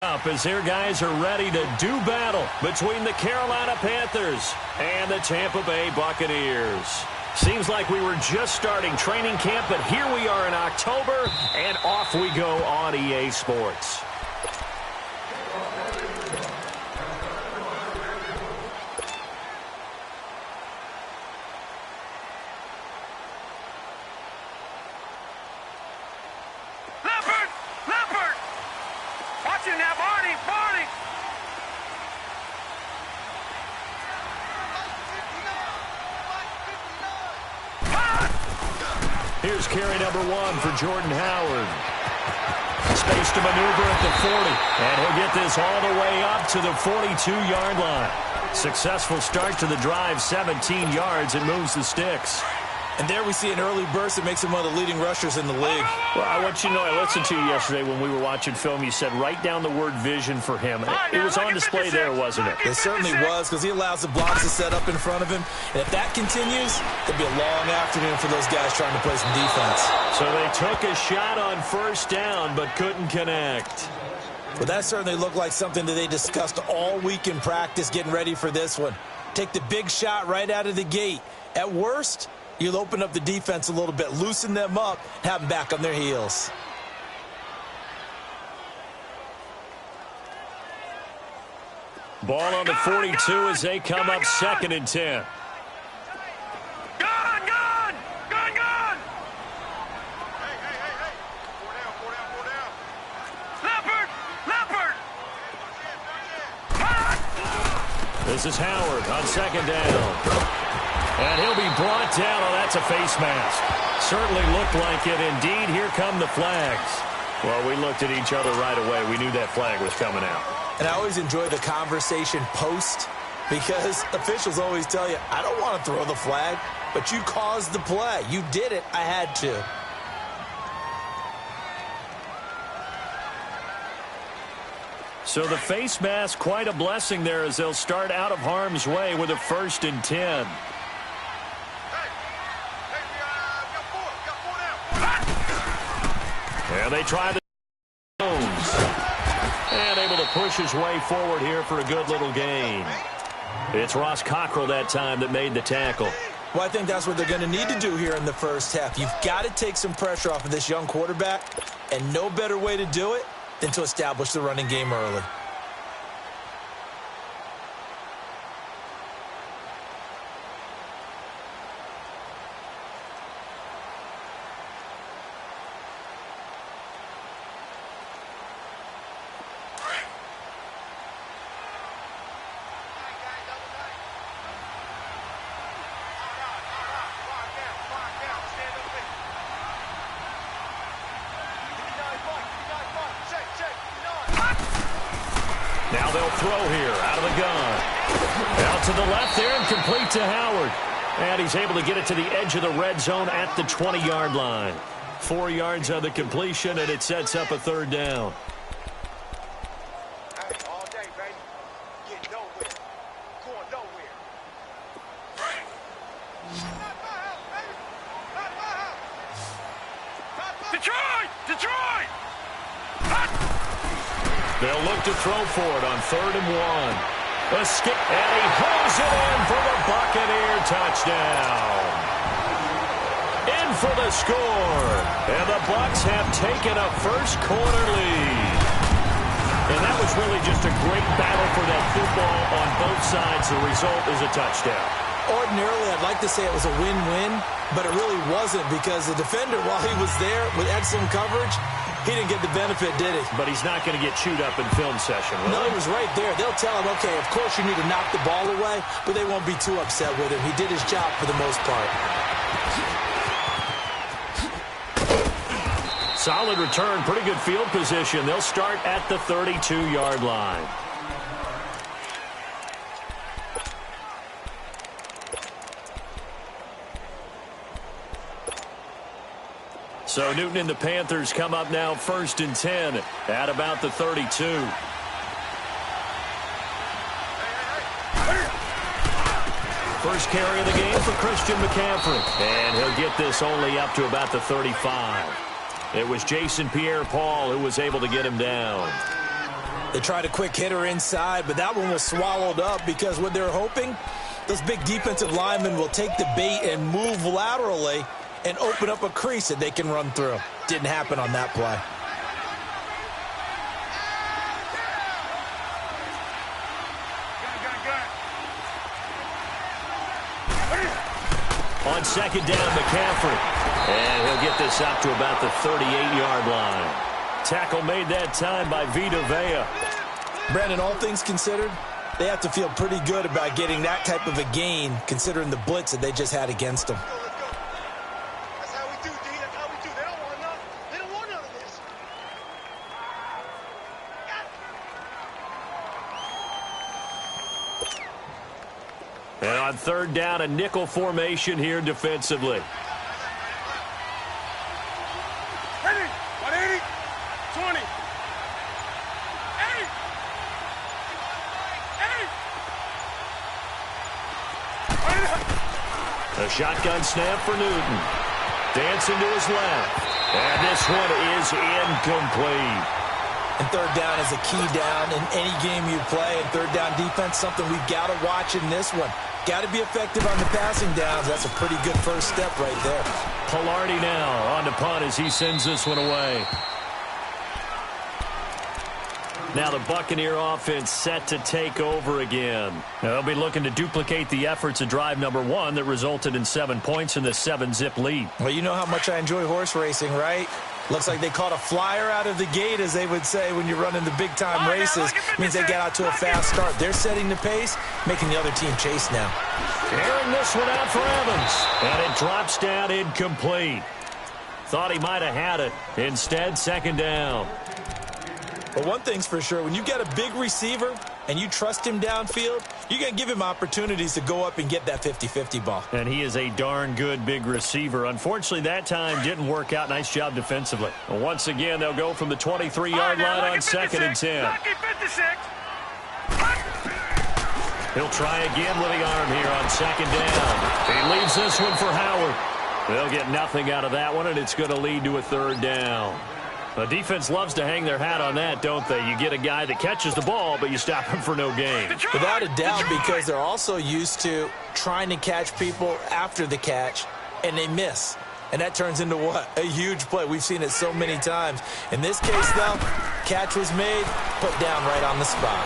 Up as their guys are ready to do battle between the Carolina Panthers and the Tampa Bay Buccaneers. Seems like we were just starting training camp, but here we are in October, and off we go on EA Sports. Here's carry number 1 for Jordan Howard. Space to maneuver at the 40, and he'll get this all the way up to the 42-yard line. Successful start to the drive, 17 yards, and moves the sticks. And there we see an early burst that makes him one of the leading rushers in the league. Well, I want you to know, I listened to you yesterday when we were watching film. You said write down the word vision for him. It was on display there, wasn't it? It certainly was, because he allows the blocks to set up in front of him. And if that continues, it'll be a long afternoon for those guys trying to play some defense. So they took a shot on first down, but couldn't connect. Well, that certainly looked like something that they discussed all week in practice getting ready for this one. Take the big shot right out of the gate. At worst, you'll open up the defense a little bit, loosen them up, have them back on their heels. Ball on the 42 as they come up 2nd and 10. Gun! Leopard! This is Howard on 2nd down. And he'll be brought down. Oh, that's a face mask. Certainly looked like it. Indeed, here come the flags. Well, we looked at each other right away. We knew that flag was coming out. And I always enjoy the conversation post, because officials always tell you, I don't want to throw the flag, but you caused the play. You did it. I had to. So the face mask, quite a blessing there as they'll start out of harm's way with a 1st and 10. And they try the Jones. And able to push his way forward here for a good little gain. It's Ross Cockrell that time that made the tackle. Well, I think that's what they're going to need to do here in the first half. You've got to take some pressure off of this young quarterback, and no better way to do it than to establish the running game early. Now they'll throw here out of the gun. Out to the left there and complete to Howard. And he's able to get it to the edge of the red zone at the 20-yard line. 4 yards on the completion, and it sets up a 3rd down. All day, baby. Get nowhere. Going nowhere. Detroit! They'll look to throw for it on 3rd and 1. A skip, and he hauls it in for the Buccaneer touchdown. In for the score. And the Bucs have taken a first-quarter lead. And that was really just a great battle for that football on both sides. The result is a touchdown. Ordinarily, I'd like to say it was a win-win, but it really wasn't, because the defender, while he was there with excellent coverage, he didn't get the benefit, did he? But he's not going to get chewed up in film session, really. No, he was right there. They'll tell him, okay, of course you need to knock the ball away, but they won't be too upset with him. He did his job for the most part. Solid return, pretty good field position. They'll start at the 32-yard line. So Newton and the Panthers come up now 1st and 10 at about the 32. First carry of the game for Christian McCaffrey. And he'll get this only up to about the 35. It was Jason Pierre-Paul who was able to get him down. They tried a quick hitter inside, but that one was swallowed up because what they're hoping, those big defensive linemen will take the bait and move laterally and open up a crease that they can run through. Didn't happen on that play. On second down, McCaffrey. And he'll get this up to about the 38-yard line. Tackle made that time by Vita Vea. Brandon, all things considered, they have to feel pretty good about getting that type of a gain, considering the blitz that they just had against them. That's how we do, D. That's how we do. They don't want none. They don't want none of this. And on third down, a nickel formation here defensively. Ready? 180. 20. 8. 8. A shotgun snap for Newton. Dancing to his left. And this one is incomplete. And third down is a key down in any game you play. And third down defense, something we've got to watch in this one. Got to be effective on the passing downs. That's a pretty good first step right there. Pilardi now on the punt as he sends this one away. Now the Buccaneer offense set to take over again. Now they'll be looking to duplicate the efforts of drive number 1 that resulted in 7 points in the 7-zip lead. Well, you know how much I enjoy horse racing, right? Looks like they caught a flyer out of the gate, as they would say when you're running the big-time races. Means they get out to a fast start. They're setting the pace, making the other team chase now. Airing this one out for Evans. And it drops down incomplete. Thought he might have had it. Instead, second down. But one thing's for sure, when you get a big receiver and you trust him downfield, you're going to give him opportunities to go up and get that 50-50 ball. And he is a darn good big receiver. Unfortunately, that time didn't work out. Nice job defensively. And once again, they'll go from the 23-yard line on second and 10. He'll try again with the arm here on second down. He leaves this one for Howard. They'll get nothing out of that one, and it's going to lead to a third down. The defense loves to hang their hat on that, don't they? You get a guy that catches the ball, but you stop him for no gain. Without a doubt, because they're also used to trying to catch people after the catch, and they miss. And that turns into what? A huge play. We've seen it so many times. In this case, though, catch was made, put down right on the spot.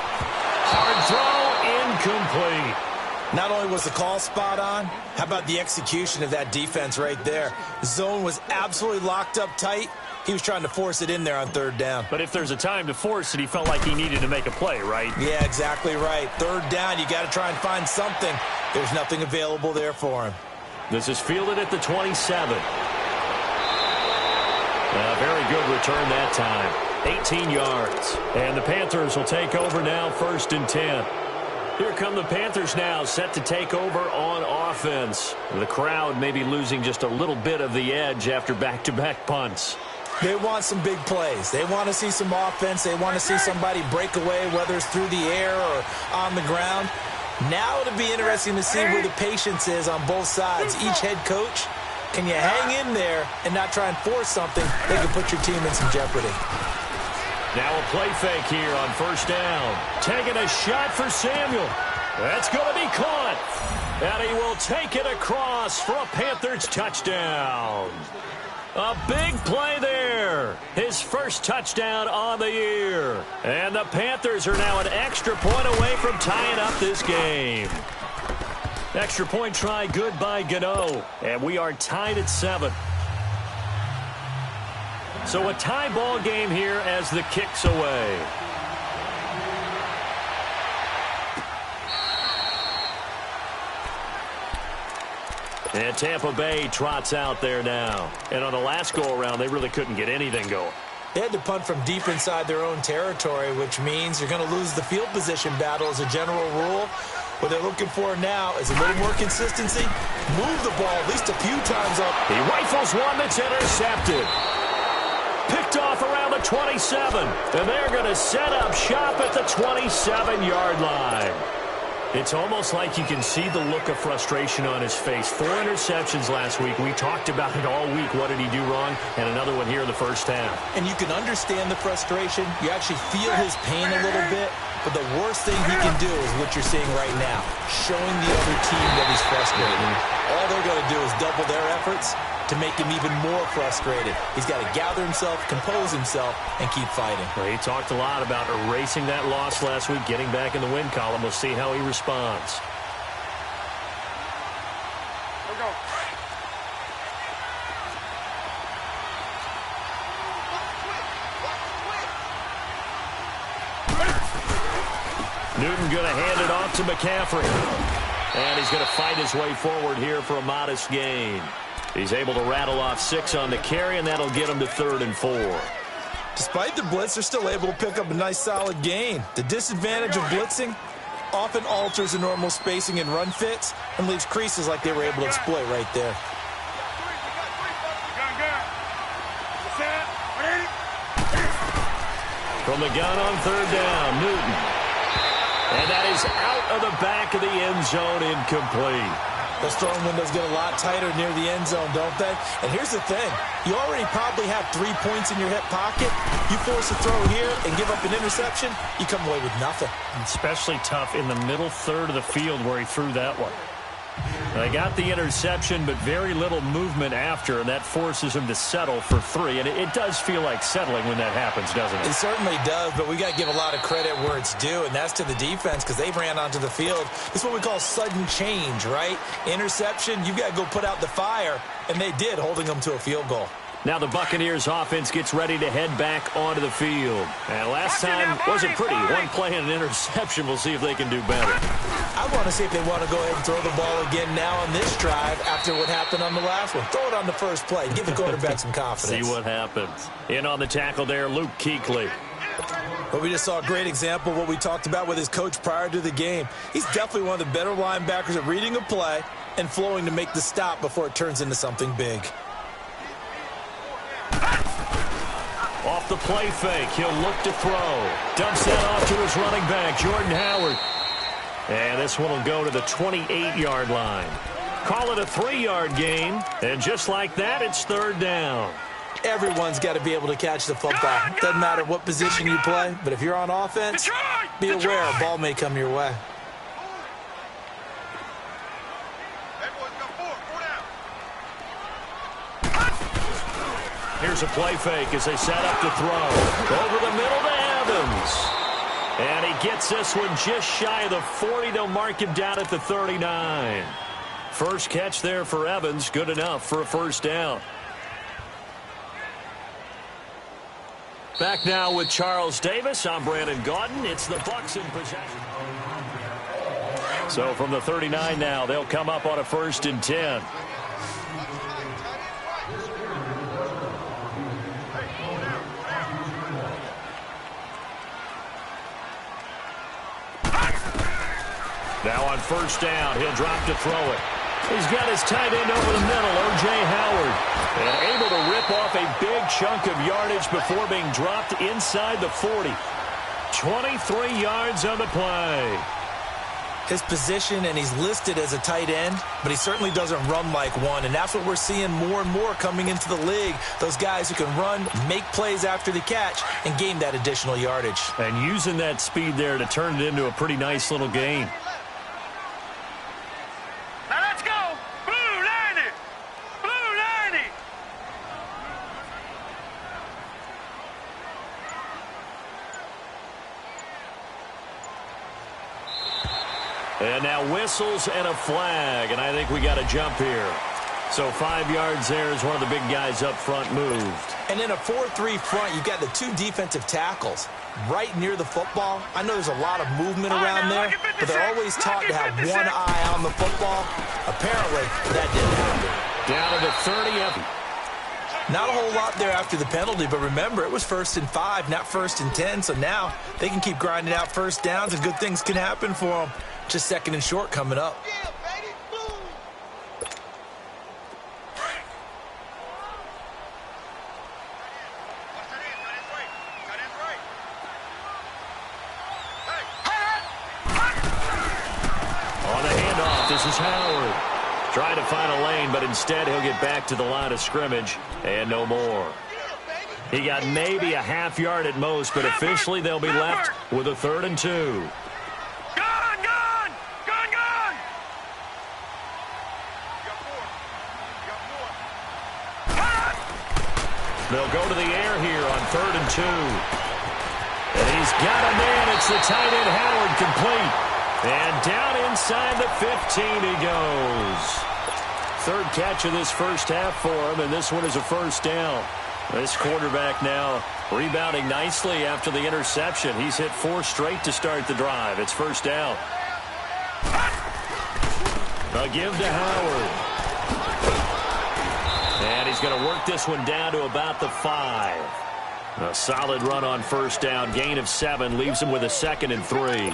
Hard throw, incomplete. Not only was the call spot on, how about the execution of that defense right there? The zone was absolutely locked up tight. He was trying to force it in there on third down. But if there's a time to force it, he felt like he needed to make a play, right? Yeah, exactly right. Third down, you got to try and find something. There's nothing available there for him. This is fielded at the 27. A very good return that time. 18 yards. And the Panthers will take over now, 1st and 10. Here come the Panthers now, set to take over on offense. The crowd may be losing just a little bit of the edge after back-to-back punts. They want some big plays. They want to see some offense. They want to see somebody break away, whether it's through the air or on the ground. Now it'll be interesting to see where the patience is on both sides. Each head coach, can you hang in there and not try and force something that can put your team in some jeopardy? Now a play fake here on 1st down. Taking a shot for Samuel. That's going to be caught. And he will take it across for a Panthers touchdown. A big play there. His first touchdown on the year. And the Panthers are now an extra point away from tying up this game. Extra point try good by Gano. And we are tied at 7. So a tie ball game here as the kick's away. And Tampa Bay trots out there now. And on the last go-around, they really couldn't get anything going. They had to punt from deep inside their own territory, which means you're going to lose the field position battle as a general rule. What they're looking for now is a little more consistency. Move the ball at least a few times up. He rifles one that's intercepted. Picked off around the 27. And they're going to set up shop at the 27-yard line. It's almost like you can see the look of frustration on his face. 4 interceptions last week. We talked about it all week. What did he do wrong? And another one here in the first half. And you can understand the frustration. You actually feel his pain a little bit. But the worst thing he can do is what you're seeing right now, showing the other team that he's frustrated. All they're going to do is double their efforts to make him even more frustrated. He's got to gather himself, compose himself, and keep fighting. Well, he talked a lot about erasing that loss last week, getting back in the win column. We'll see how he responds. Newton going to hand it off to McCaffrey. And he's going to fight his way forward here for a modest gain. He's able to rattle off 6 on the carry, and that'll get him to 3rd and 4. Despite the blitz, they're still able to pick up a nice, solid gain. The disadvantage of blitzing often alters the normal spacing and run fits and leaves creases like they were able to exploit right there. From the gun on 3rd down, Newton. And that is out of the back of the end zone, incomplete. Those throwing windows get a lot tighter near the end zone, don't they? And here's the thing. You already probably have 3 points in your hip pocket. You force a throw here and give up an interception, you come away with nothing. Especially tough in the middle third of the field where he threw that one. They got the interception, but very little movement after, and that forces him to settle for 3. And it does feel like settling when that happens, doesn't it? It certainly does, but we got to give a lot of credit where it's due, and that's to the defense because they ran onto the field. It's what we call sudden change, right? Interception, you got to go put out the fire, and they did, holding them to a field goal. Now the Buccaneers offense gets ready to head back onto the field. And last time wasn't pretty. 1 play and an interception. We'll see if they can do better. I want to see if they want to go ahead and throw the ball again now on this drive after what happened on the last one. Throw it on the first play. Give the quarterback some confidence. See what happens. In on the tackle there, Luke Kuechly. But we just saw a great example of what we talked about with his coach prior to the game. He's definitely one of the better linebackers at reading a play and flowing to make the stop before it turns into something big. Off the play fake, he'll look to throw. Dumps that off to his running back, Jordan Howard. And this one will go to the 28-yard line. Call it a 3-yard gain. And just like that, it's 3rd down. Everyone's got to be able to catch the football. Doesn't matter what position you play, but if you're on offense, be aware a ball may come your way. Here's a play fake as they set up to throw. Over the middle to Evans. And he gets this one just shy of the 40. They'll mark him down at the 39. First catch there for Evans. Good enough for a 1st down. Back now with Charles Davis. I'm Brandon Gaudin. It's the Bucs in possession. So from the 39 now, they'll come up on a 1st and 10. Now on 1st down, he'll drop to throw it. He's got his tight end over the middle, O.J. Howard. And able to rip off a big chunk of yardage before being dropped inside the 40. 23 yards on the play. His position, and he's listed as a tight end, but he certainly doesn't run like one, and that's what we're seeing more and more coming into the league. Those guys who can run, make plays after the catch, and gain that additional yardage. And using that speed there to turn it into a pretty nice little gain. And now whistles and a flag, and I think we got a jump here. So 5 yards there as one of the big guys up front moved. And in a 4-3 front, you've got the 2 defensive tackles right near the football. I know there's a lot of movement around there, but they're always taught to have one eye on the football. Apparently, that didn't happen. Down to the 30. Not a whole lot there after the penalty, but remember, it was 1st and 5, not 1st and 10, so now they can keep grinding out 1st downs, and good things can happen for them. Just 2nd and short coming up. This is Howard. Trying to find a lane, but instead he'll get back to the line of scrimmage and no more. He got maybe a half yard at most, but officially they'll be left with a 3rd and 2. Gone! They'll go to the air here on 3rd and 2. And he's got a man. It's the tight end Howard, complete. And down inside the 15 he goes. 3rd catch of this first half for him, and this one is a first down. This quarterback now rebounding nicely after the interception. He's hit 4 straight to start the drive. It's first down. A give to Howard. And he's going to work this one down to about the 5. A solid run on first down. Gain of 7 leaves him with a 2nd and 3.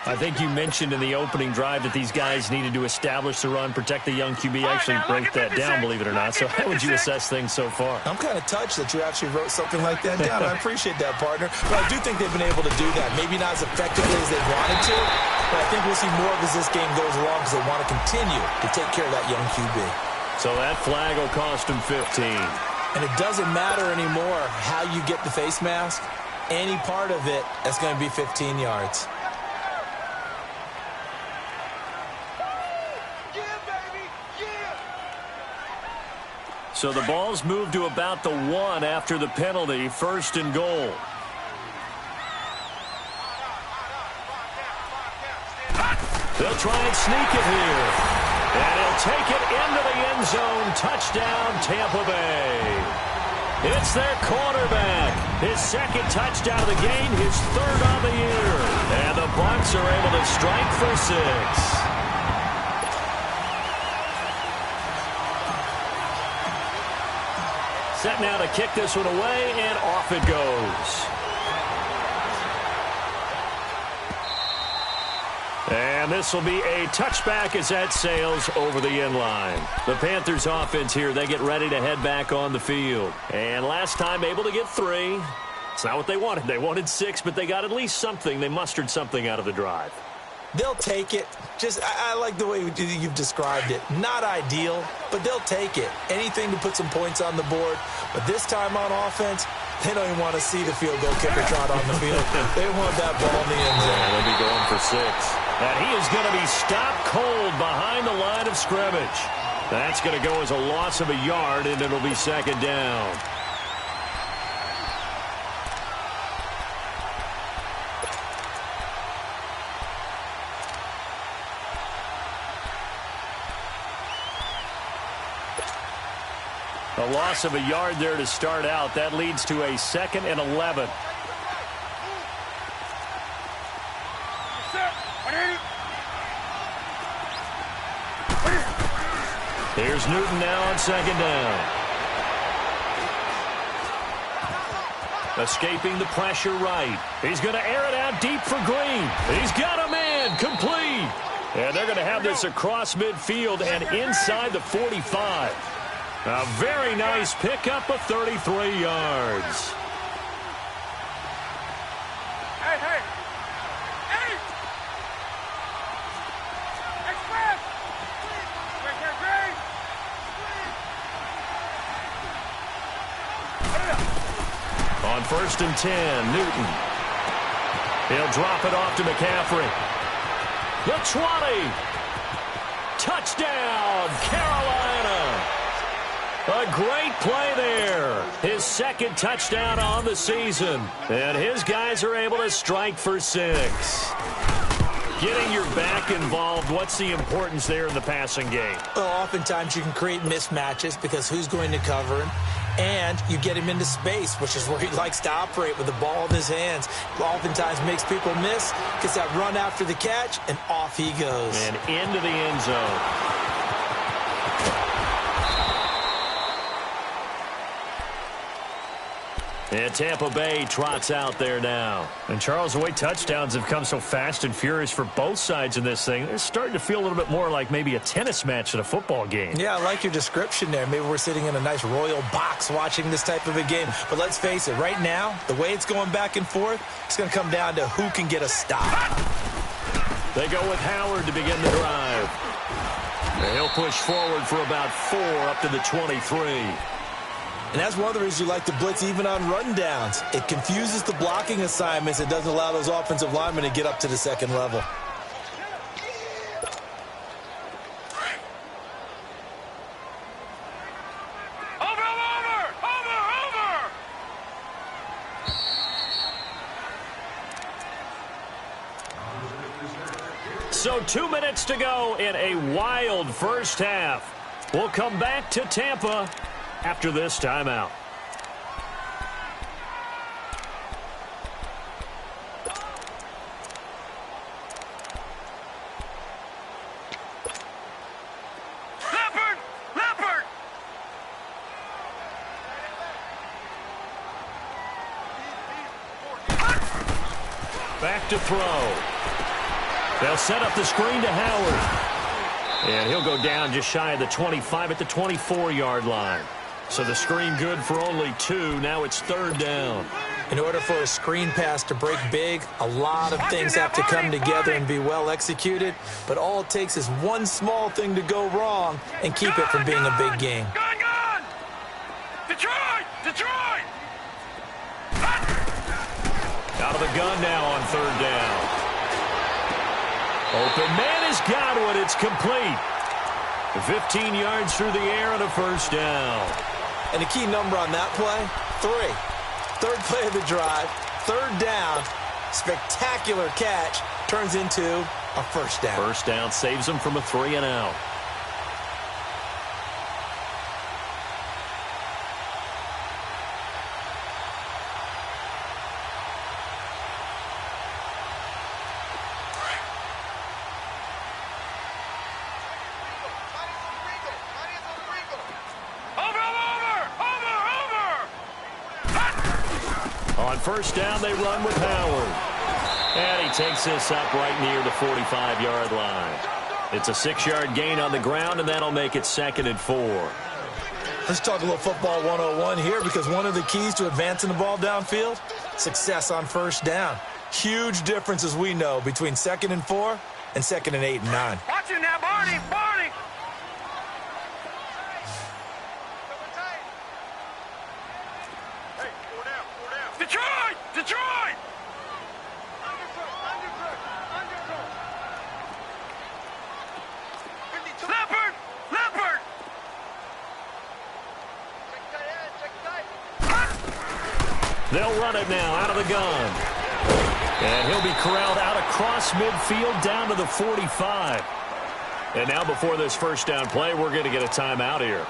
I think you mentioned in the opening drive that these guys needed to establish the run, protect the young QB. Actually broke that down, believe it or not. So how would you assess things so far? I'm kind of touched that you actually wrote something like that down. I appreciate that, partner. But I do think they've been able to do that. Maybe not as effectively as they wanted to, but I think we'll see more of as this game goes along because they want to continue to take care of that young QB. So that flag will cost him 15. And it doesn't matter anymore how you get the face mask. Any part of it, that's going to be 15 yards. So the ball's moved to about the 1 after the penalty. 1st and goal. They'll try and sneak it here. And he'll take it into the end zone. Touchdown, Tampa Bay. It's their quarterback. His 2nd touchdown of the game, his 3rd on the year. And the Bucs are able to strike for 6. Set now to kick this one away, and off it goes. And this will be a touchback as that sails over the end line. The Panthers offense here, they get ready to head back on the field. And last time able to get 3. It's not what they wanted. They wanted 6, but they got at least something. They mustered something out of the drive. They'll take it. I like the way you've described it. Not ideal, but they'll take it. Anything to put some points on the board. But this time on offense, they don't even want to see the field goal kicker trot on the field. They want that ball in the end zone. Yeah, they'll be going for 6. And he is going to be stopped cold behind the line of scrimmage. That's going to go as a loss of a yard, and it'll be 2nd down. A loss of a yard there to start out. That leads to a 2nd and 11. Here's Newton now on 2nd down. Escaping the pressure right. He's going to air it out deep for Green. He's got a man, complete. And they're going to have this across midfield and inside the 45. A very nice pickup of 33 yards. Hey! Express! On 1st and 10, Newton. He'll drop it off to McCaffrey. The 20. Touchdown, Carolina. A great play there. His 2nd touchdown on the season. And his guys are able to strike for 6. Getting your back involved, what's the importance there in the passing game? Well, oftentimes you can create mismatches because who's going to cover him? And you get him into space, which is where he likes to operate with the ball in his hands. Oftentimes makes people miss, gets that run after the catch, and off he goes. And into the end zone. And Tampa Bay trots out there now. And Charles, the way touchdowns have come so fast and furious for both sides in this thing, it's starting to feel a little bit more like maybe a tennis match at a football game. Yeah, I like your description there. Maybe we're sitting in a nice royal box watching this type of a game. But let's face it, right now, the way it's going back and forth, it's going to come down to who can get a stop. They go with Howard to begin the drive. And he'll push forward for about 4 up to the 23. And that's one of the reasons you like to blitz even on rundowns. It confuses the blocking assignments. It doesn't allow those offensive linemen to get up to the second level. So 2 minutes to go in a wild first half. We'll come back to Tampa after this timeout. Back to throw. They'll set up the screen to Howard. And he'll go down just shy of the 25 at the 24-yard line. So the screen good for only 2. Now it's 3rd down. In order for a screen pass to break big, a lot of things have to come together and be well executed. But all it takes is one small thing to go wrong and keep it from being a big game. Gun! Detroit! Out of the gun now on 3rd down. Open man has got one. It's complete. 15 yards through the air and a first down. And the key number on that play, 3. 3rd play of the drive, 3rd down, spectacular catch, turns into a first down. First down saves them from a 3-and-out. On first down, they run with Howard. And he takes this up right near the 45-yard line. It's a 6-yard gain on the ground, and that'll make it 2nd and 4. Let's talk a little football 101 here, because one of the keys to advancing the ball downfield, success on first down. Huge difference, as we know, between 2nd and 4 and 2nd and 8 and 9. Watch him now, Barney! Detroit! Leopard! They'll run it now out of the gun. And he'll be corralled out across midfield down to the 45. And now before this first down play, we're going to get a timeout here,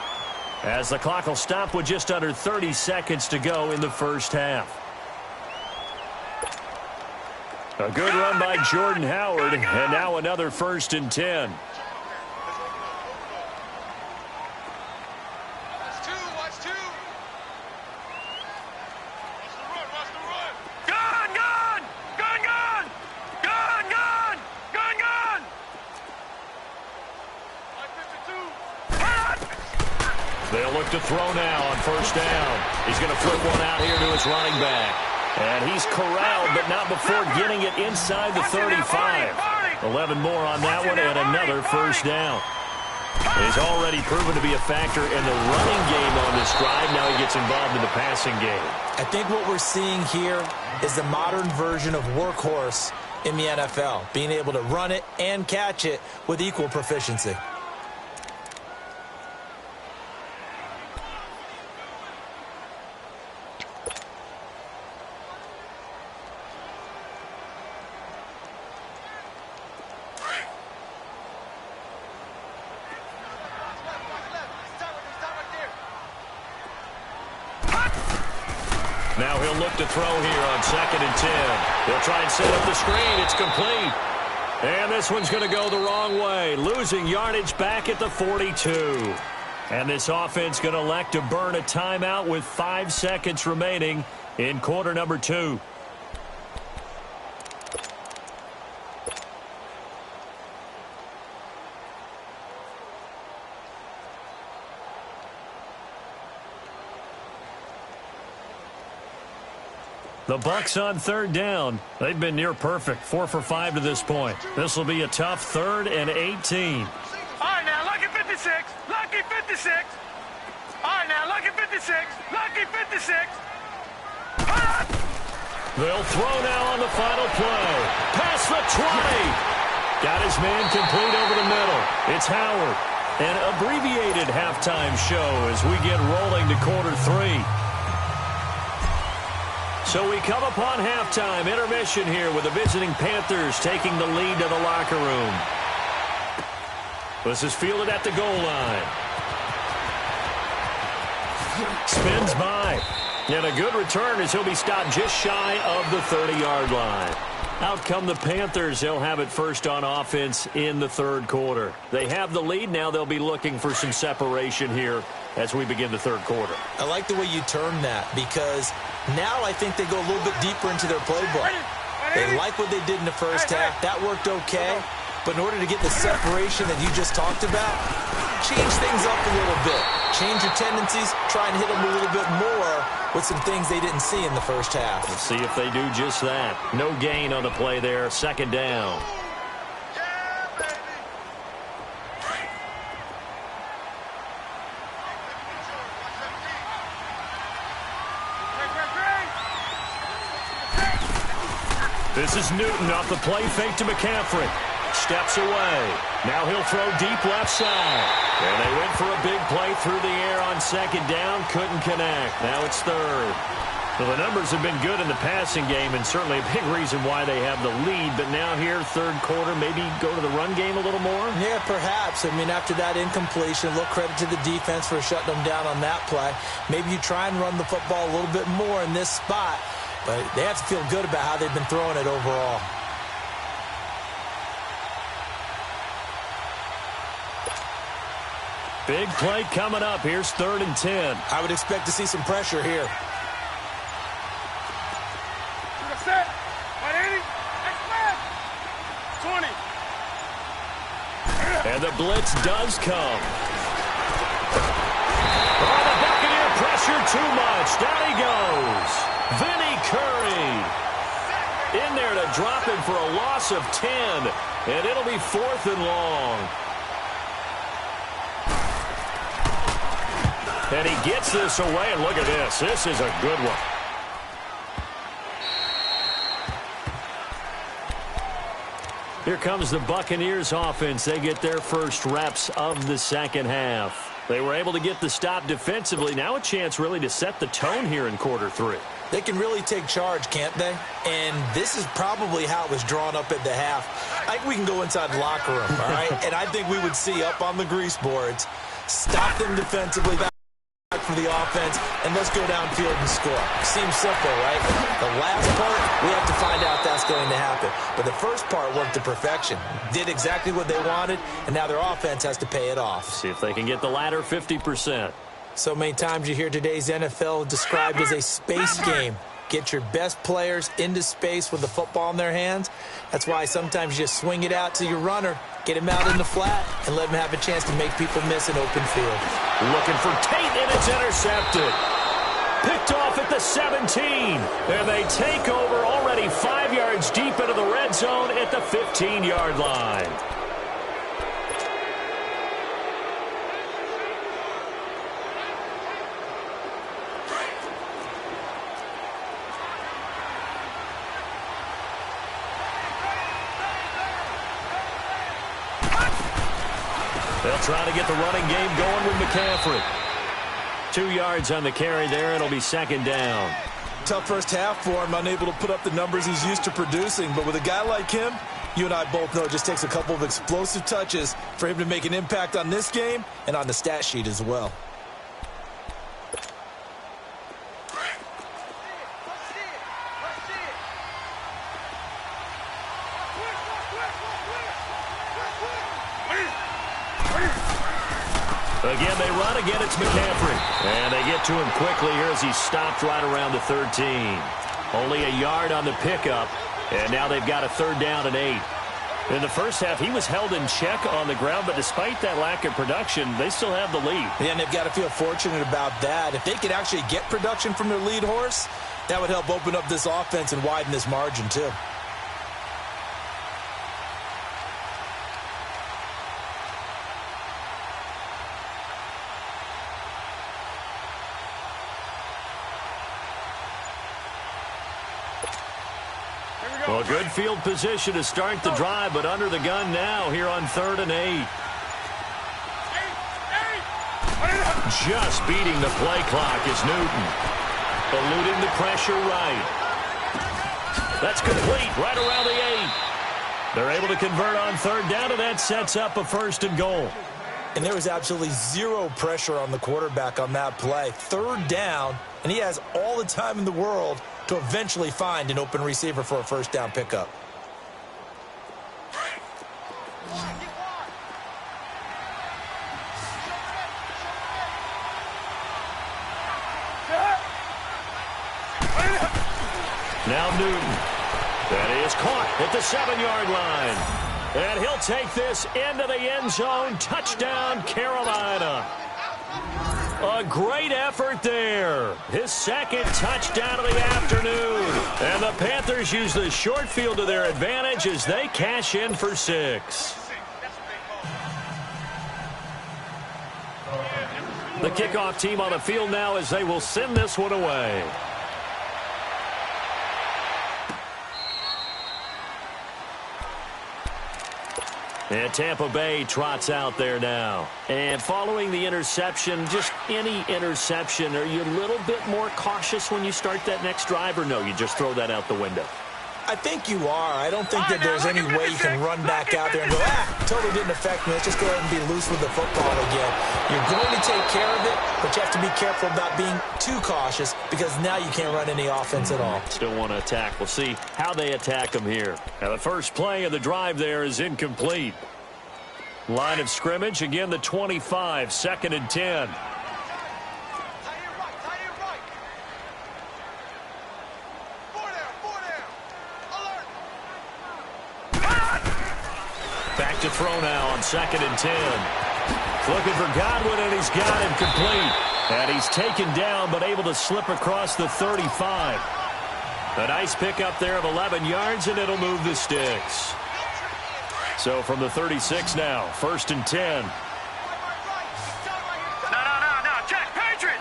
as the clock will stop with just under 30 seconds to go in the first half. A good run by Jordan Howard, and now another 1st and 10. Watch two. Watch the run. Gun! 52. They'll look to throw now on first down. He's going to flip one out here to his running back. And he's corralled, but not before getting it inside the 35. 11 more on that one, and another first down. He's already proven to be a factor in the running game on this drive. Now he gets involved in the passing game. I think what we're seeing here is the modern version of workhorse in the NFL, being able to run it and catch it with equal proficiency. Now he'll look to throw here on 2nd and 10. He'll try and set up the screen. It's complete. And this one's going to go the wrong way, losing yardage back at the 42. And this offense going to elect to burn a timeout with 5 seconds remaining in quarter number 2. The Bucs on third down. They've been near perfect, 4 for 5 to this point. This will be a tough 3rd and 18. All right, now, lucky 56. Lucky 56. All right, now, lucky 56. Lucky 56. They'll throw now on the final play. Past the 20. Got his man complete over the middle. It's Howard. An abbreviated halftime show as we get rolling to quarter 3. So we come upon halftime intermission here with the visiting Panthers taking the lead to the locker room. This is fielded at the goal line. Spins by. And a good return as he'll be stopped just shy of the 30-yard line. Out come the Panthers. They'll have it first on offense in the third quarter. They have the lead. Now they'll be looking for some separation here as we begin the third quarter. I like the way you term that because now I think they go a little bit deeper into their playbook. They like what they did in the first half. That worked okay. But in order to get the separation that you just talked about, change things up a little bit. Change your tendencies. Try and hit them a little bit more with some things they didn't see in the first half. Let's see if they do just that. No gain on the play there. Second down. This is Newton off the play fake to McCaffrey. Steps away. Now he'll throw deep left side. And they went for a big play through the air on second down. Couldn't connect. Now it's third. Well, the numbers have been good in the passing game and certainly a big reason why they have the lead. But now here, third quarter, maybe go to the run game a little more? Yeah, perhaps. I mean, after that incompletion, a little credit to the defense for shutting them down on that play. Maybe you try and run the football a little bit more in this spot. But they have to feel good about how they've been throwing it overall. Big play coming up. Here's 3rd and 10. I would expect to see some pressure here. Set. 180. X-Man. 20. And the blitz does come. Oh, the Buccaneer pressure too much. Down he goes. Vinny Curry in there to drop him for a loss of 10. And it'll be 4th and long. And he gets this away, and look at this. This is a good one. Here comes the Buccaneers offense. They get their first reps of the second half. They were able to get the stop defensively. Now a chance really to set the tone here in quarter 3. They can really take charge, can't they? And this is probably how it was drawn up at the half. I think we can go inside the locker room, all right? And I think we would see up on the grease boards, stop them defensively, back for the offense, and let's go downfield and score. Seems simple, right? The last part, we have to find out if that's going to happen. But the first part worked to perfection. Did exactly what they wanted, and now their offense has to pay it off. See if they can get the latter 50%. So many times you hear today's NFL described as a space game. Get your best players into space with the football in their hands. That's why sometimes you just swing it out to your runner, get him out in the flat, and let him have a chance to make people miss an open field. Looking for Tate, and it's intercepted. Picked off at the 17. And they take over already 5 yards deep into the red zone at the 15-yard line. They'll try to get the running game going with McCaffrey. 2 yards on the carry there. It'll be second down. Tough first half for him, unable to put up the numbers he's used to producing. But with a guy like him, you and I both know it just takes a couple of explosive touches for him to make an impact on this game and on the stat sheet as well. Again, they run. Again, it's McCaffrey. And they get to him quickly here as he's stopped right around the 13. Only a yard on the pickup. And now they've got a 3rd down and 8. In the first half, he was held in check on the ground, but despite that lack of production, they still have the lead. Yeah, and they've got to feel fortunate about that. If they could actually get production from their lead horse, That would help open up this offense and widen this margin, too. Well, good field position to start the drive, but under the gun now here on 3rd and 8. Just beating the play clock is Newton. Eluding the pressure right. That's complete right around the 8. They're able to convert on 3rd down, and that sets up a 1st and goal. And there was absolutely zero pressure on the quarterback on that play. 3rd down, and he has all the time in the world to eventually find an open receiver for a 1st down pickup. Now Newton. That is caught at the 7-yard line. And he'll take this into the end zone. Touchdown, Carolina. A great effort there. His 2nd touchdown of the afternoon. And the Panthers use the short field to their advantage as they cash in for 6. The kickoff team on the field now as they will send this one away. And Tampa Bay trots out there now. And following the interception, just any interception, are you a little bit more cautious when you start that next drive, or no, you just throw that out the window? I think you are. I don't think that there's any way you can run back out there and go, totally didn't affect me. Let's just go ahead and be loose with the football again. You're going to take care of it, but you have to be careful about being too cautious because now you can't run any offense at all. Still want to attack. We'll see how they attack them here. Now, the first play of the drive there is incomplete. Line of scrimmage, again, the 25, 2nd and 10. Back to throw now on 2nd and 10. Looking for Godwin, and he's got him complete. And he's taken down, but able to slip across the 35. A nice pickup there of 11 yards, and it'll move the sticks. So from the 36 now, 1st and 10. No, Jack, Patriot!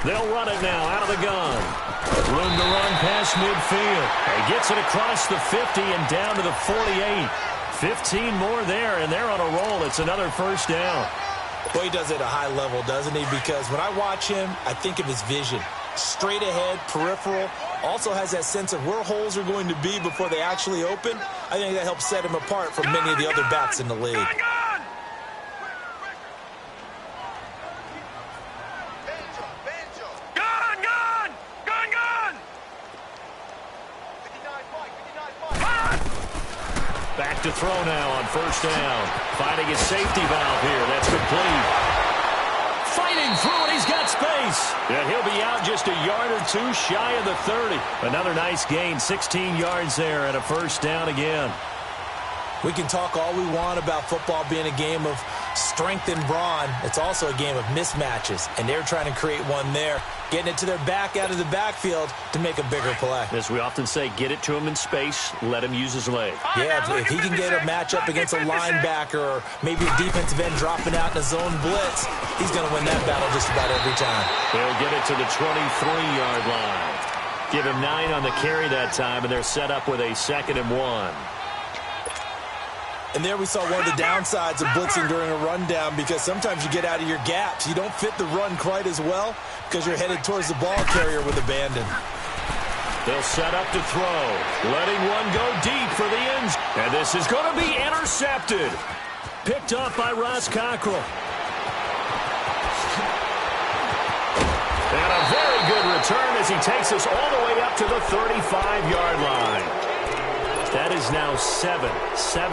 They'll run it now out of the gun. Room to run past midfield. He gets it across the 50 and down to the 48. 15 more there, and they're on a roll. It's another 1st down. Well, he does it at a high level, doesn't he? Because when I watch him, I think of his vision. Straight ahead, peripheral. Also has that sense of where holes are going to be before they actually open. I think that helps set him apart from many of the other backs in the league. Back to throw now on 1st down. Finding his safety valve here. That's complete. Fighting through it. He's got space. And he'll be out just a yard or two shy of the 30. Another nice gain. 16 yards there and a 1st down again. We can talk all we want about football being a game of strength and brawn. It's also a game of mismatches, and they're trying to create one there, getting it to their back out of the backfield to make a bigger play. As we often say, get it to him in space, let him use his leg. Yeah, if he can get a matchup against a linebacker or maybe a defensive end dropping out in a zone blitz, he's going to win that battle just about every time. They'll get it to the 23-yard line. Give him 9 on the carry that time, and they're set up with a 2nd and 1. And there we saw one of the downsides of blitzing during a rundown because sometimes you get out of your gaps. You don't fit the run quite as well because you're headed towards the ball carrier with abandon. They'll set up to throw, letting one go deep for the ends. And this is going to be intercepted. Picked up by Ross Cockrell. And a very good return as he takes us all the way up to the 35-yard line. That is now 7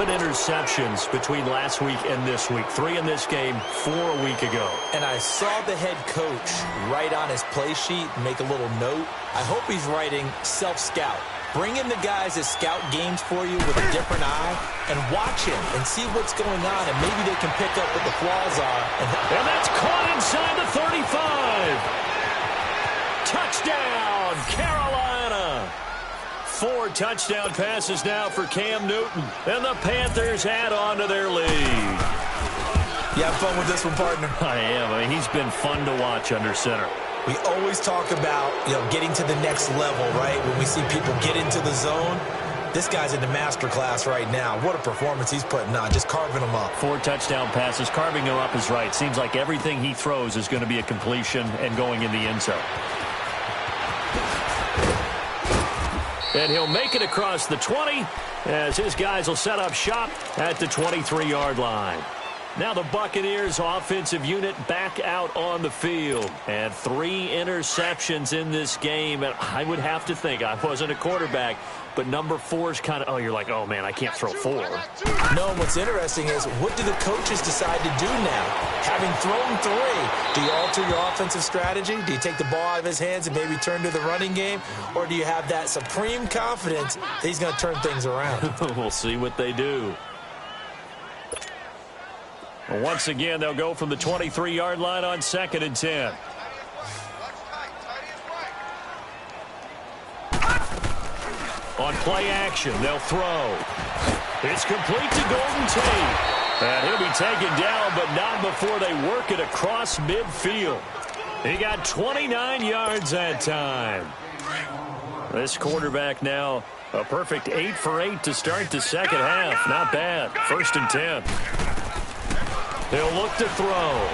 interceptions between last week and this week. 3 in this game, 4 a week ago. And I saw the head coach write on his play sheet, make a little note. I hope he's writing self-scout. Bring in the guys that scout games for you with a different eye and watch him and see what's going on, and maybe they can pick up what the flaws are. And that's caught inside the 35. Touchdown! Carolina. 4 touchdown passes now for Cam Newton. And the Panthers add on to their lead. You have fun with this one, partner? I am. I mean, he's been fun to watch under center. We always talk about, getting to the next level, right? When we see people get into the zone. This guy's in the master class right now. What a performance he's putting on, just carving them up. 4 touchdown passes. Carving them up is right. Seems like everything he throws is going to be a completion and going in the end zone. And he'll make it across the 20 as his guys will set up shop at the 23-yard line. Now the Buccaneers offensive unit back out on the field. And 3 interceptions in this game. And I would have to think, I wasn't a quarterback, but number 4 is kind of, you're like, oh, man, I can't throw 4. No, what's interesting is what do the coaches decide to do now? Having thrown 3, do you alter your offensive strategy? Do you take the ball out of his hands and maybe turn to the running game? Or do you have that supreme confidence that he's going to turn things around? We'll see what they do. Once again, they'll go from the 23-yard line on 2nd and 10. On play action, they'll throw. It's complete to Golden Tate. And he'll be taken down, but not before they work it across midfield. He got 29 yards that time. This quarterback now a perfect 8 for 8 to start the second half. Not bad. 1st and 10. He'll look to throw.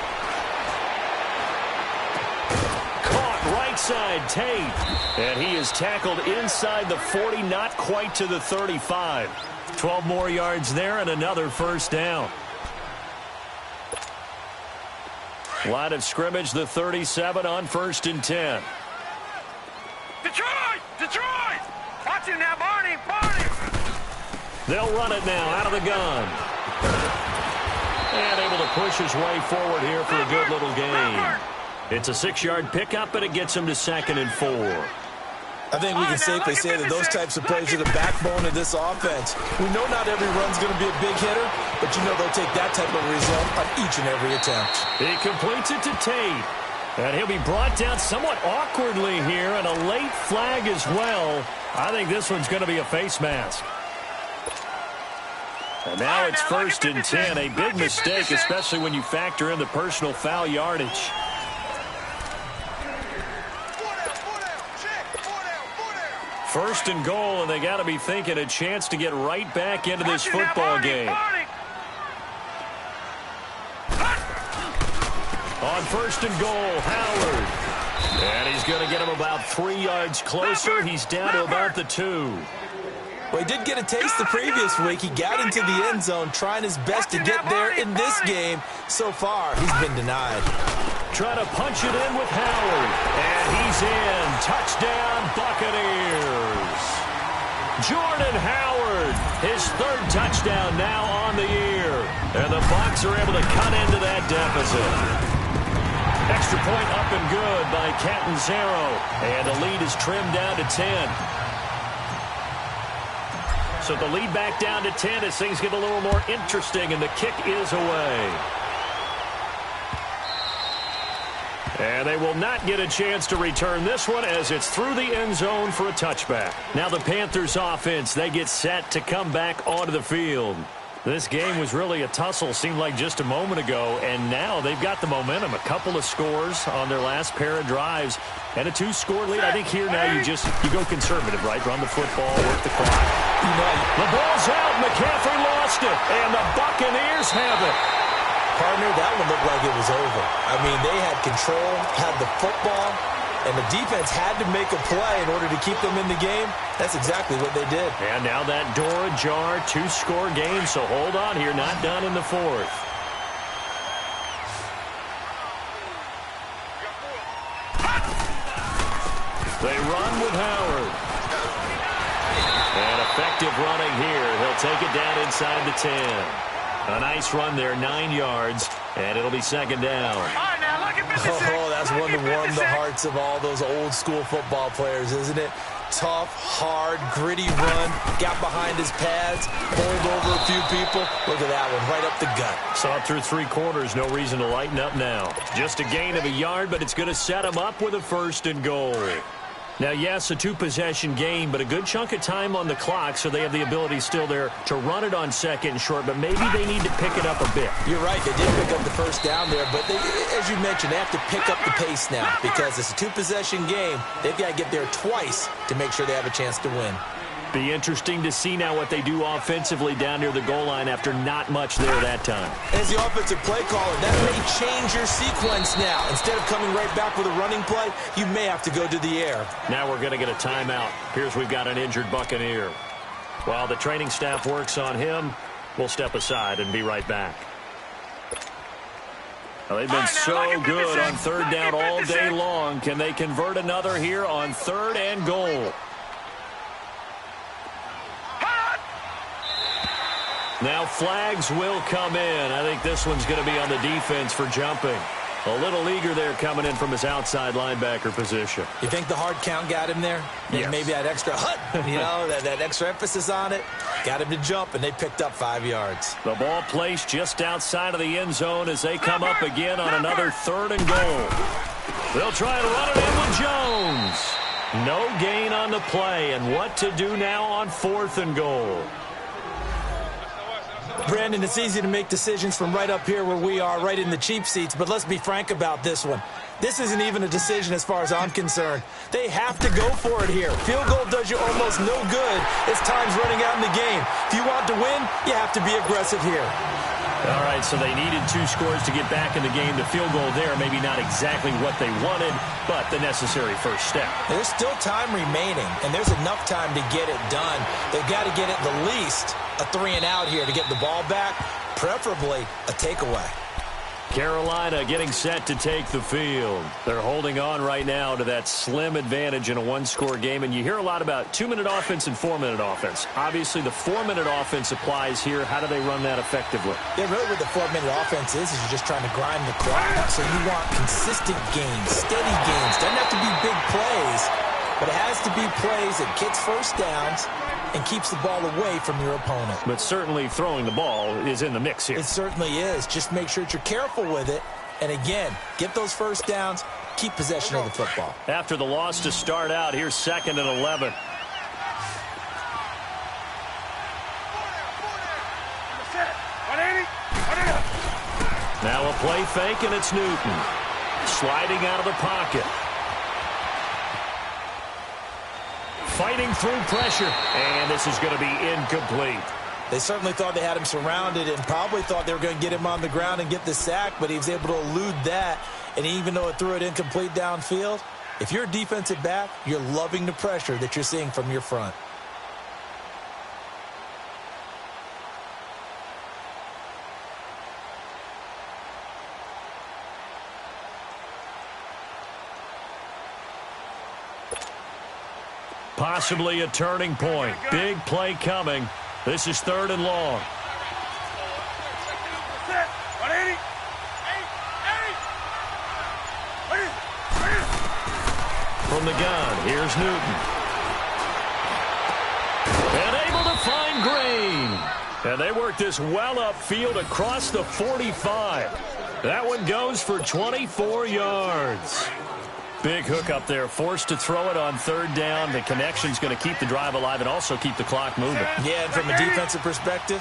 Caught right side, Tate. And he is tackled inside the 40, not quite to the 35. 12 more yards there and another 1st down. Line of scrimmage, the 37 on 1st and 10. Detroit! Detroit! Watch him now, Barney! Barney! They'll run it now out of the gun. And able to push his way forward here for a good little gain. It's a 6-yard pickup, and it gets him to 2nd and 4. I think we can safely say that those types of plays are the backbone of this offense. We know not every run's going to be a big hitter, but they'll take that type of result on each and every attempt. He completes it to Tate. And he'll be brought down somewhat awkwardly here, and a late flag as well. I think this one's going to be a face mask. And now it's 1st and 10. A big mistake, especially when you factor in the personal foul yardage. First and goal, and they got to be thinking a chance to get right back into this football game. On 1st and goal, Howard. And he's going to get him about 3 yards closer. He's down to about the 2. Well, he did get a taste the previous week. He got into the end zone, trying his best to get there in this game. So far, he's been denied. Trying to punch it in with Howard. And he's in. Touchdown, Buccaneers. Jordan Howard, his 3rd touchdown now on the year. And the Bucs are able to cut into that deficit. Extra point up and good by Catanzaro. And the lead is trimmed down to 10. So the lead back down to 10 as things get a little more interesting, and the kick is away. And they will not get a chance to return this one as it's through the end zone for a touchback. Now the Panthers offense, they get set to come back onto the field. This game was really a tussle, seemed like just a moment ago, and now they've got the momentum. A couple of scores on their last pair of drives and a 2-score lead. I think here now you go conservative, right? Run the football, work the clock. The ball's out. McCaffrey lost it, and the Buccaneers have it. Partner, that one looked like it was over. I mean, they had control, had the football, and the defense had to make a play in order to keep them in the game. That's exactly what they did. And now that door ajar, 2-score game, so hold on here, not done in the 4th. They run with Howard. And effective running here. He'll take it down inside the 10. A nice run there, 9 yards, and it'll be 2nd down. Oh, that's one to warm the hearts of all those old-school football players, isn't it? Tough, hard, gritty run, got behind his pads, bowled over a few people. Look at that one, right up the gut. Saw it through 3 quarters, no reason to lighten up now. Just a gain of a yard, but it's going to set him up with a 1st and goal. Now, yes, a two-possession game, but a good chunk of time on the clock, so they have the ability still there to run it on second and short, but maybe they need to pick it up a bit. You're right. They did pick up the first down there, but as you mentioned, they have to pick up the pace now because it's a two-possession game. They've got to get there twice to make sure they have a chance to win. Be interesting to see now what they do offensively down near the goal line after not much there that time. As the offensive play caller, that may change your sequence now. Instead of coming right back with a running play, you may have to go to the air. Now we're going to get a timeout. Here's we've got an injured Buccaneer. While the training staff works on him, we'll step aside and be right back. Well, they've been so good on third down all day long. Can they convert another here on third and goal? Now flags will come in. I think this one's going to be on the defense for jumping. A little eager there coming in from his outside linebacker position. You think the hard count got him there? Yes. Maybe that extra that extra emphasis on it got him to jump, and they picked up 5 yards. The ball placed just outside of the end zone as they come up again on another third and goal. They'll try and run it in with Jones. No gain on the play, and what to do now on fourth and goal. Brandon, it's easy to make decisions from right up here where we are, right in the cheap seats, but let's be frank about this one. This isn't even a decision as far as I'm concerned. They have to go for it here. Field goal does you almost no good as time's running out in the game. If you want to win, you have to be aggressive here. All right, so they needed 2 scores to get back in the game. The field goal there, maybe not exactly what they wanted, but the necessary first step. There's still time remaining, and there's enough time to get it done. They've got to get at the least a 3-and-out here to get the ball back, preferably a takeaway. Carolina getting set to take the field. They're holding on right now to that slim advantage in a one-score game, and you hear a lot about 2-minute offense and 4-minute offense. Obviously, the 4-minute offense applies here. How do they run that effectively? Yeah, really what the 4-minute offense is you're just trying to grind the clock. So you want consistent gains, steady gains. Doesn't have to be big plays, but it has to be plays that gets first downs and keeps the ball away from your opponent. But certainly throwing the ball is in the mix here. It certainly is. Just make sure that you're careful with it. And again, get those first downs, keep possession of the football. After the loss to start out, here's 2nd and 11. Now a play fake, and it's Newton. Sliding out of the pocket. Fighting through pressure, and this is going to be incomplete. They certainly thought they had him surrounded and probably thought they were going to get him on the ground and get the sack, but he was able to elude that. And even though it threw it incomplete downfield, if you're a defensive back, you're loving the pressure that you're seeing from your front. Possibly a turning point. Big play coming. This is 3rd and long. From the gun, here's Newton. And able to find Green. And they work this well upfield across the 45. That one goes for 24 yards. Big hook up there, forced to throw it on 3rd down. The connection's going to keep the drive alive and also keep the clock moving. Yeah, and from a defensive perspective,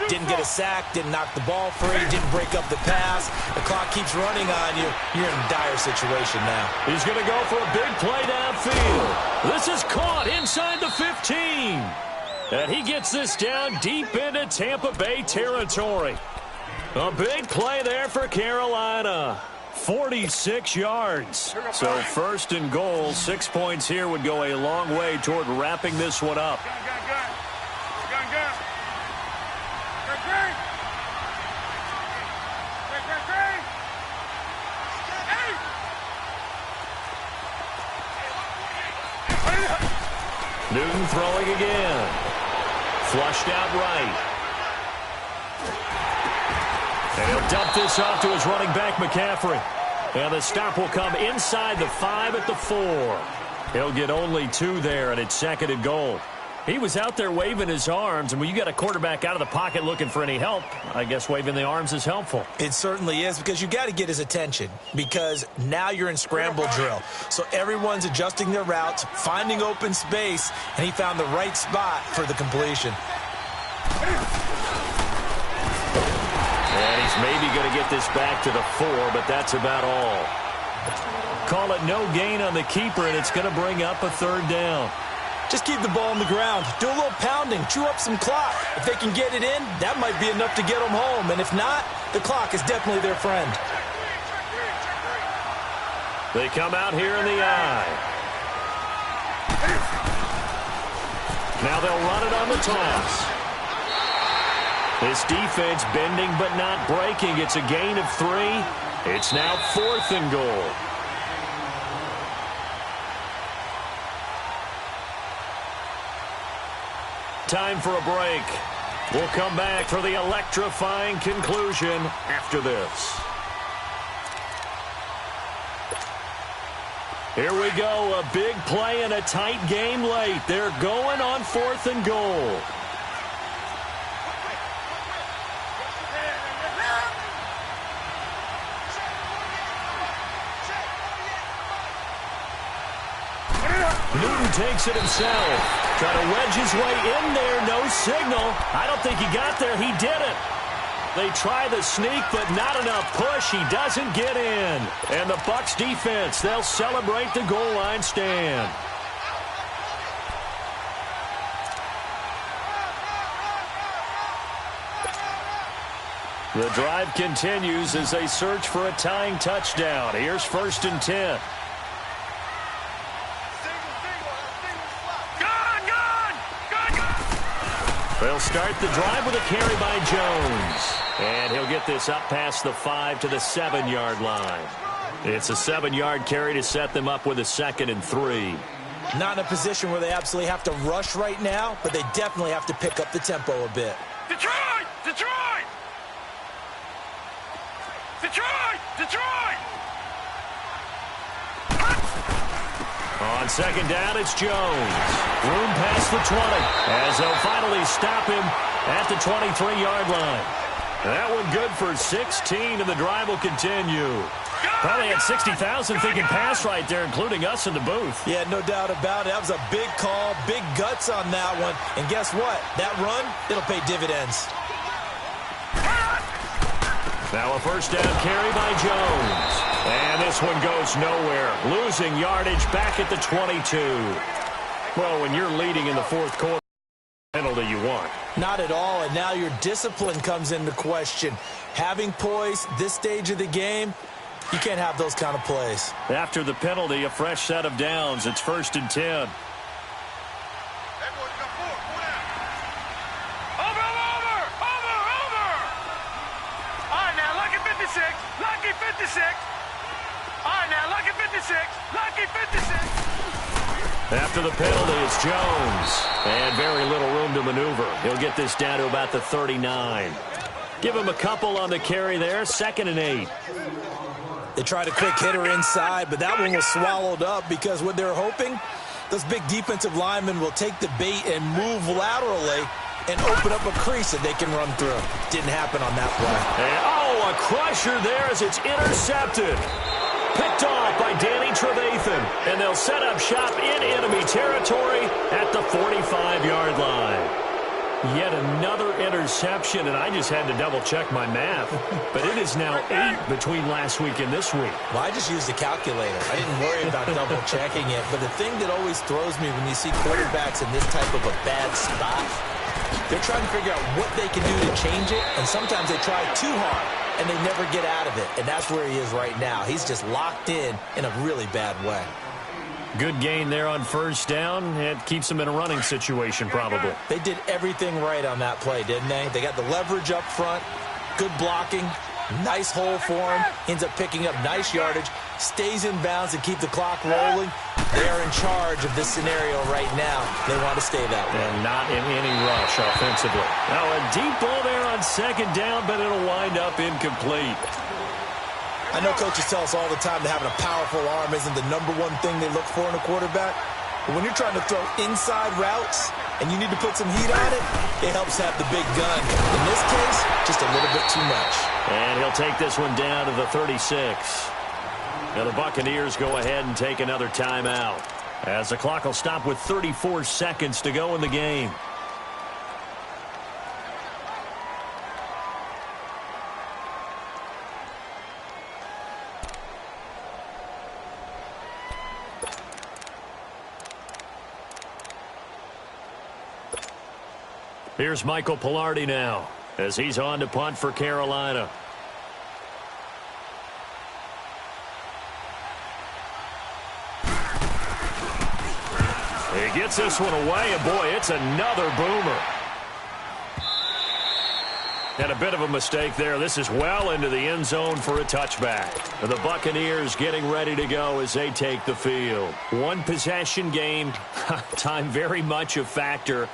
didn't get a sack, didn't knock the ball free, didn't break up the pass. The clock keeps running on you. You're in a dire situation now. He's going to go for a big play downfield. This is caught inside the 15. And he gets this down deep into Tampa Bay territory. A big play there for Carolina. 46 yards. So 1st and goal, 6 points here would go a long way toward wrapping this one up. Newton throwing again. Flushed out right. And he'll dump this off to his running back, McCaffrey. And the stop will come inside the 5 at the 4. He'll get only 2 there, and it's 2nd and goal. He was out there waving his arms, and when you got a quarterback out of the pocket looking for any help, I guess waving the arms is helpful. It certainly is, because you got to get his attention, because now you're in scramble drill. So everyone's adjusting their routes, finding open space, and he found the right spot for the completion. And he's maybe going to get this back to the 4, but that's about all. Call it no gain on the keeper, and it's going to bring up a 3rd down. Just keep the ball on the ground. Do a little pounding. Chew up some clock. If they can get it in, that might be enough to get them home. And if not, the clock is definitely their friend. They come out here in the eye. Now they'll run it on the toss. This defense bending but not breaking. It's a gain of 3. It's now 4th and goal. Time for a break. We'll come back for the electrifying conclusion after this. Here we go, a big play and a tight game late. They're going on 4th and goal. Newton takes it himself. Trying to wedge his way in there. No signal. I don't think he got there. He didn't. They try the sneak, but not enough push. He doesn't get in. And the Bucs defense, they'll celebrate the goal line stand. The drive continues as they search for a tying touchdown. Here's 1st and 10. They'll start the drive with a carry by Jones. And he'll get this up past the 5 to the 7-yard line. It's a 7-yard carry to set them up with a 2nd and 3. Not in a position where they absolutely have to rush right now, but they definitely have to pick up the tempo a bit. Detroit! Detroit! Detroit! Detroit! On 2nd down, it's Jones. Room past the 20 as they'll finally stop him at the 23-yard line. That one good for 16, and the drive will continue. Probably had 60,000 thinking pass right there, including us in the booth. Yeah, no doubt about it. That was a big call, big guts on that one. And guess what? That run, it'll pay dividends. Now a 1st down carry by Jones. And this one goes nowhere. Losing yardage back at the 22. Well, when you're leading in the 4th quarter, penalty you want. Not at all, and now your discipline comes into question. Having poise this stage of the game, you can't have those kind of plays. After the penalty, a fresh set of downs. It's 1st and 10. Lucky 56. All right, now, lucky 56. Lucky 56. After the penalty, it's Jones. And very little room to maneuver. He'll get this down to about the 39. Give him a couple on the carry there. 2nd and 8. They tried a quick hitter inside, but that one was swallowed up because what they're hoping, those big defensive linemen will take the bait and move laterally and open up a crease that they can run through. Didn't happen on that play. And, a crusher there as it's intercepted. Picked off by Danny Trevathan. And they'll set up shop in enemy territory at the 45-yard line. Yet another interception, and I just had to double-check my math. But it is now 8 between last week and this week. Well, I just used a calculator. I didn't worry about double-checking it. But the thing that always throws me when you see quarterbacks in this type of a bad spot, they're trying to figure out what they can do to change it, and sometimes they try too hard, and they never get out of it. And that's where he is right now. He's just locked in a really bad way. Good gain there on 1st down. It keeps them in a running situation, probably. They did everything right on that play, didn't they? They got the leverage up front, good blocking, nice hole for him, ends up picking up nice yardage, stays in bounds and keep the clock rolling. They are in charge of this scenario right now. They want to stay that way. And not in any rush offensively. Now a deep ball there on 2nd down, but it'll wind up incomplete. I know coaches tell us all the time that having a powerful arm isn't the #1 thing they look for in a quarterback. But when you're trying to throw inside routes, and you need to put some heat on it, it helps have the big gun. In this case, just a little bit too much. And he'll take this one down to the 36. Now the Buccaneers go ahead and take another timeout, as the clock will stop with 34 seconds to go in the game. Here's Michael Pilardi now, as he's on to punt for Carolina. He gets this one away, and boy, it's another boomer. And a bit of a mistake there. This is well into the end zone for a touchback. The Buccaneers getting ready to go as they take the field. One possession game, time very much a factor.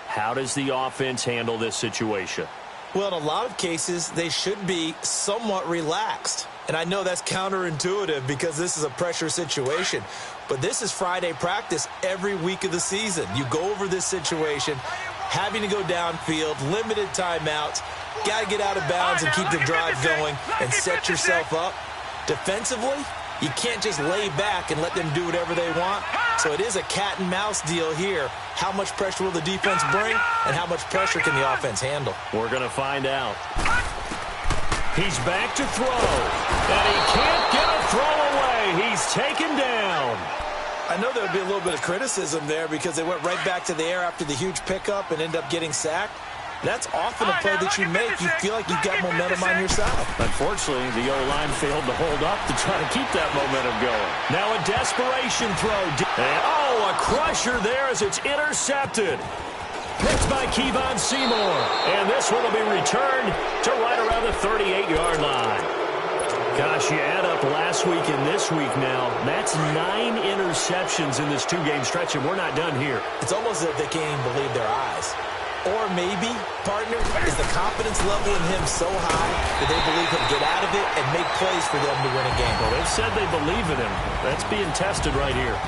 How does the offense handle this situation? Well, in a lot of cases, they should be somewhat relaxed. And I know that's counterintuitive because this is a pressure situation. But this is Friday practice every week of the season. You go over this situation, having to go downfield, limited timeouts, got to get out of bounds and keep the drive going and set yourself up. Defensively, you can't just lay back and let them do whatever they want. So it is a cat and mouse deal here. How much pressure will the defense bring, and how much pressure can the offense handle? We're going to find out. He's back to throw, and he can't get a throw away. He's taken down. I know there would be a little bit of criticism there because they went right back to the air after the huge pickup and ended up getting sacked. That's often a play that you make. You feel like you've got momentum on your side. Unfortunately, the O-line failed to hold up to try to keep that momentum going. Now a desperation throw. And, a crusher there as it's intercepted. Picked by Kevon Seymour. And this one will be returned to right around the 38-yard line. Gosh, you add up last week and this week now. That's 9 interceptions in this two-game stretch, and we're not done here. It's almost as if they can't even believe their eyes. Or maybe, partner, is the confidence level in him so high that they believe he'll get out of it and make plays for them to win a game. Well, they've said they believe in him. That's being tested right here.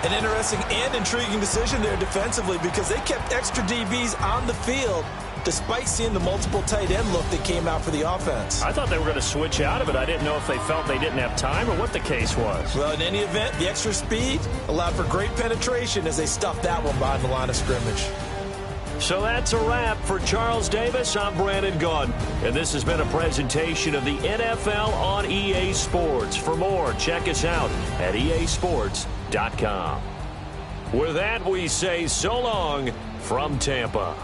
An interesting and intriguing decision there defensively because they kept extra DBs on the field despite seeing the multiple tight end look that came out for the offense. I thought they were going to switch out of it. I didn't know if they felt they didn't have time or what the case was. Well, in any event, the extra speed allowed for great penetration as they stuffed that one behind the line of scrimmage. So that's a wrap for Charles Davis. I'm Brandon Gunn, and this has been a presentation of the NFL on EA Sports. For more, check us out at easports.com. With that, we say so long from Tampa.